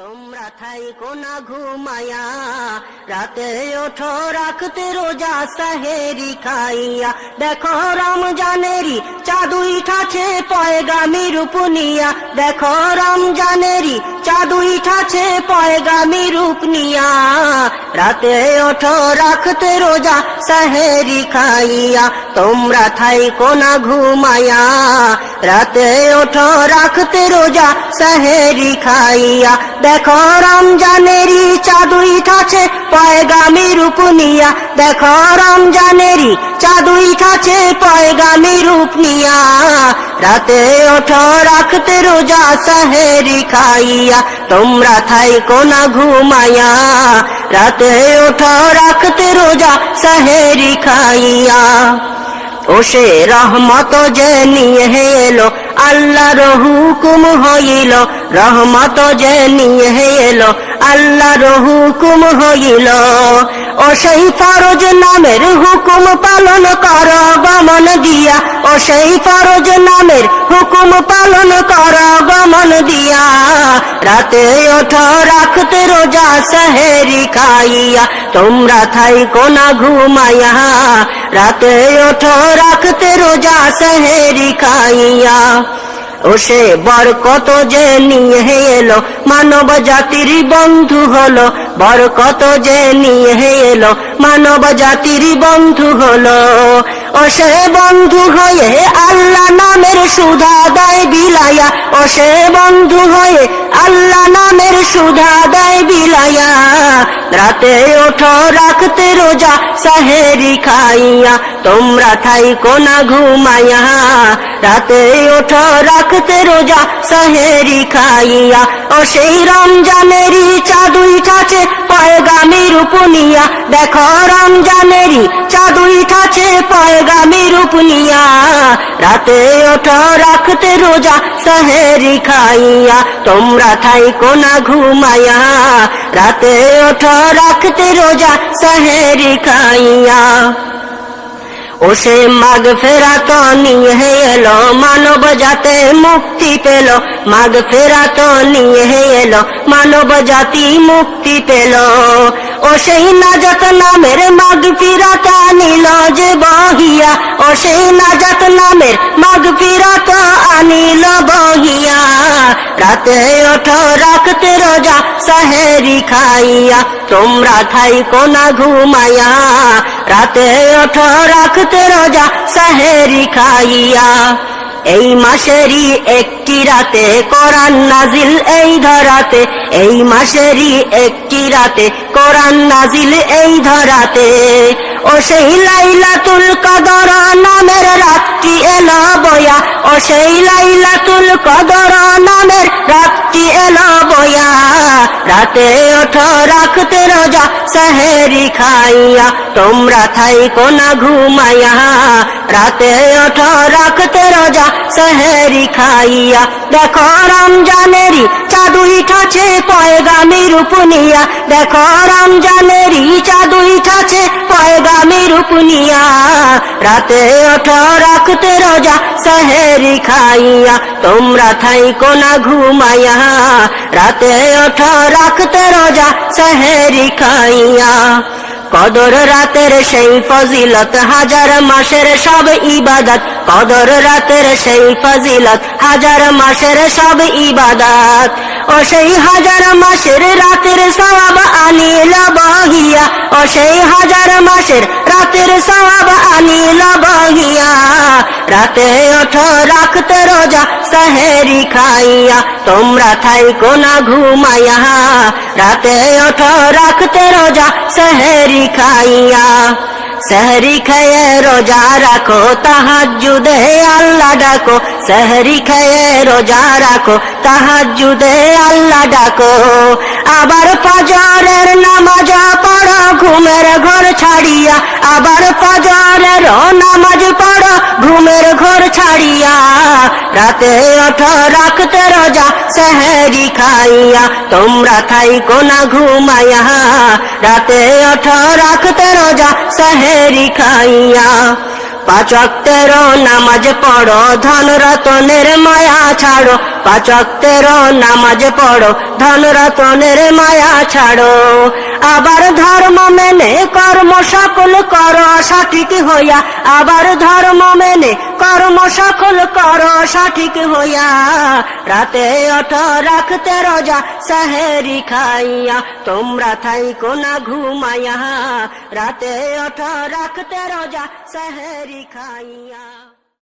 তোমরা থাইকো না ঘুমায়া, রাতে ওঠো রাখতে রোজা সাহেরি খাইয়া। দেখো রমজানেরই চাঁদ উঠাছে পয়গামীর উপনিয়া, দেখো রমজানেরই চাঁদ উঠাছে পয়গামীর রূপ নিয়া। রাতে ওঠো রাখতে রোজা সাহেরি খাইয়া, তোমরা থাইকো না ঘুমায়া, রাতে ওঠো রাখতে রোজা সাহেরি খাইয়া। দেখো রমজানেরই চাঁদ উঠাছে পয়গামীর রূপ নিয়া, দেখো রমজানেরই চাঁদ উঠাছে পয়গামীর রূপ নিয়া। রাতে ওঠো রাখতে রোজা সাহেরি খাইয়া, তোমরা থাইকো না ঘুমায়া, রাতে ওঠো রাখতে রোজা সাহেরি খাইয়া। ও সে রহমত যে নিয়ে এলো আল্লাহর হুকুম হইল, রহমত যে নিয়ে এলো আল্লাহর হুকুম হইল। ও সেই ফরজ নামের হুকুম পালন কর গমন দিয়া, ও সেই ফরজ নামের হুকুম পালন কর গমন দিয়া। রাতে ওঠো রাখতে রোজা সাহেরি খাইয়া, তোমরা থাইকো না ঘুমায়া, রাতে ওঠো রাখতে রোজা সাহেরি খাইয়া। ও সে বরকত যে নিয়ে এলো মানব জাতির বন্ধু হলো, বরকত যে নিয়ে এলো মানব জাতির বন্ধু হলো। ও সে বন্ধু হয়ে আল্লাহ নামের সুধা দেয় বিলায়া, ও সে বন্ধু হয়ে আল্লাহ নামের সুধা দেয় বিলায়া। রাতে ওঠো রাখতে রোজা সাহেরি খাইয়া, তোমরা থাইকো না ঘুমায়া, রাতে ওঠো রাখতে রোজা সাহেরি খাইয়া। ও সেই রমজানেরই চাঁদ উঠাছে পয়গামীর উপনিয়া, দেখো রমজানেরই চাঁদ উঠাছে পয়গামীর উপনিয়া। রাতে ওঠো রাখতে রোজা সাহেরি খাইয়া, তোমরা থাইকো না ঘুমায়া, রাতে ওঠো রাখতে রোজা সাহেরি খাইয়া। ও সে মাগফিরাত নিয়ে এলো মানব জাতি মুক্তি পেল, মাগফিরাত নিয়ে এলো মানব জাতি মুক্তি পেল। ও সেই নাজাত নামের মাগফিরাত আনিল যে বহিয়া, ও সেই নাজাত নামের মাগফিরাত আনিল বহিয়া। রাতে ওঠো রাখতে রোজা সাহেরি খাইয়া, তোমরা থাইকো না ঘুমায়া, রাতে ওঠো রাখতে রোজা সাহেরি খাইয়া। এই মাসেরই একটি রাতে কোরআন নাজিল এই ধরাতে, এই মাসেরই একটি রাতে কোরআন নাজিল এই ধরাতে। ও সেই লাইলাতুল কদর নামের রাতটি এলো বয়া, ও সেই লাইলাতুল কদর নামের রাতটি এলো বয়া। রাতে ওঠো রাখতে রোজা সাহেরি খাইয়া, তোমরা থাইকো না ঘুমায়া, রাতে ওঠো রাখতে রোজা সাহেরি খাইয়া। দেখো রমজানেরই চাঁদ উঠাছে পয়গামীর উপনিয়া, দেখো রমজানেরই চাঁদ উঠাছে পয়গামীর উপনিয়া। রাতে ওঠো রাখতে রোজা সাহেরি খাইয়া, তোমরা থাইকো না ঘুমায়া, রাতে ওঠো রাখতে রোজা সাহেরি খাইয়া। কদর রাতের সেই ফজিলত হাজার মাসের সব ইবাদত, কদর রাতের সেই ফজিলত হাজার মাসের সব ইবাদত। ও সেই হাজার মাসের রাতের সওয়াব আনিল বহিয়া, ও সেই হাজার মাসের রাতের সওয়াব আনিল বহিয়া। রাতে ওঠো রাখতে রোজা সাহেরি খাইয়া, তোমরা থাইকো না ঘুমায়া, রাতে ওঠো রাখতে রোজা সাহেরি খাইয়া। সেহরি খেয়ে রোজা রাখো তাহাজ্জুদে আল্লাহ ডাকো, সেহরি খেয়ে রোজা রাখো তাহাজ্জুদে আল্লাহ ডাকো। আবার ফজরের নামাজ পড়ো ঘুমের ঘর ছাড়িয়া, আবার ফজরের নামাজ পড়ো ঘুমের ঘর ছাড়িয়া। রাতে ওঠো রাখতে রোজা সেহরি খাইয়া, তোমরা থাইকো না ঘুমায়া, রাতে ওঠো রাখতে রোজা সেহরি খাইয়া। পাঁচ ওয়াক্তের নামাজ পড়ো, ধন রতনের মায়া ছাড়ো। পাঁচ ওয়াক্তের নামাজ পড়ো, ধন রতনের মায়া ছাড়ো। আবার ধর্ম মেনে কর্ম সকল করো সঠিক হইয়া, আবার ধর্ম মেনে কর্ম সকল করো সঠিক হইয়া। রাতে ওঠো রাখতে রোজা সেহেরি খাইয়া, তোমরা থাইকো না ঘুমাইয়া। রাতে ওঠো রাখতে রোজা সেহেরি খাইয়া।